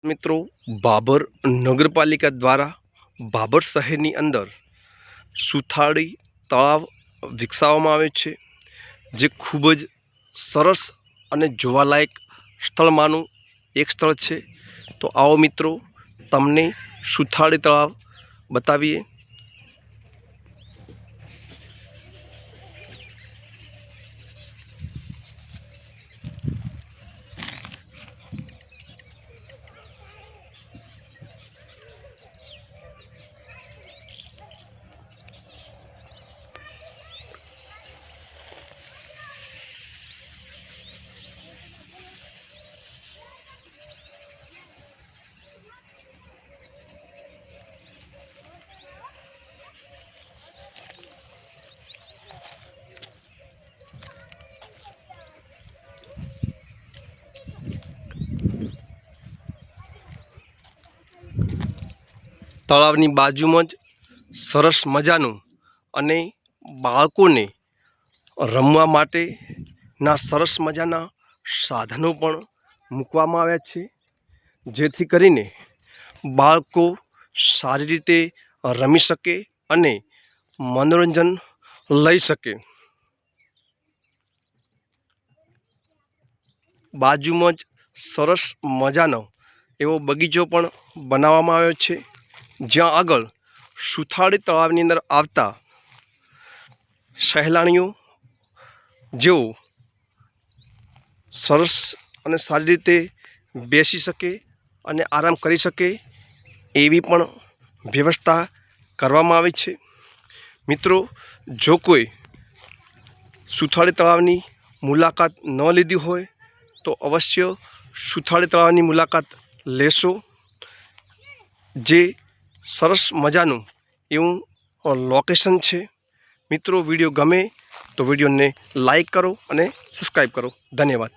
મિત્રો, બાબર નગરપાલિકા દ્વારા બાબર શહેરની અંદર સુથાળી તળાવ વિકસાવવામાં આવે છે, જે ખૂબ જ સરસ અને જોવાલાયક સ્થળમાંનું એક સ્થળ છે. તો આવો મિત્રો, તમને સુથાળી તળાવ બતાવીએ. તળાવની બાજુમાં જ સરસ મજાનું અને બાળકોને રમવા માટેના સરસ મજાના સાધનો પણ મૂકવામાં આવ્યા છે, જેથી કરીને બાળકો સારી રીતે રમી શકે અને મનોરંજન લઈ શકે. બાજુમાં જ સરસ મજાનો એવો બગીચો પણ બનાવવામાં આવ્યો છે, જ્યાં આગળ સુથાળી તળાવની અંદર આવતા સહેલાણીઓ જેઓ સરસ અને સારી રીતે બેસી શકે અને આરામ કરી શકે એવી પણ વ્યવસ્થા કરવામાં આવી છે. મિત્રો, જો કોઈ સુથાળી તળાવની મુલાકાત ન લીધી હોય તો અવશ્ય સુથાળી તળાવની મુલાકાત લેશો, જે સરસ મજાનું એવું લોકેશન છે. મિત્રો, વિડીયો ગમે તો વિડીયોને લાઈક કરો અને સબસ્ક્રાઈબ કરો. ધન્યવાદ.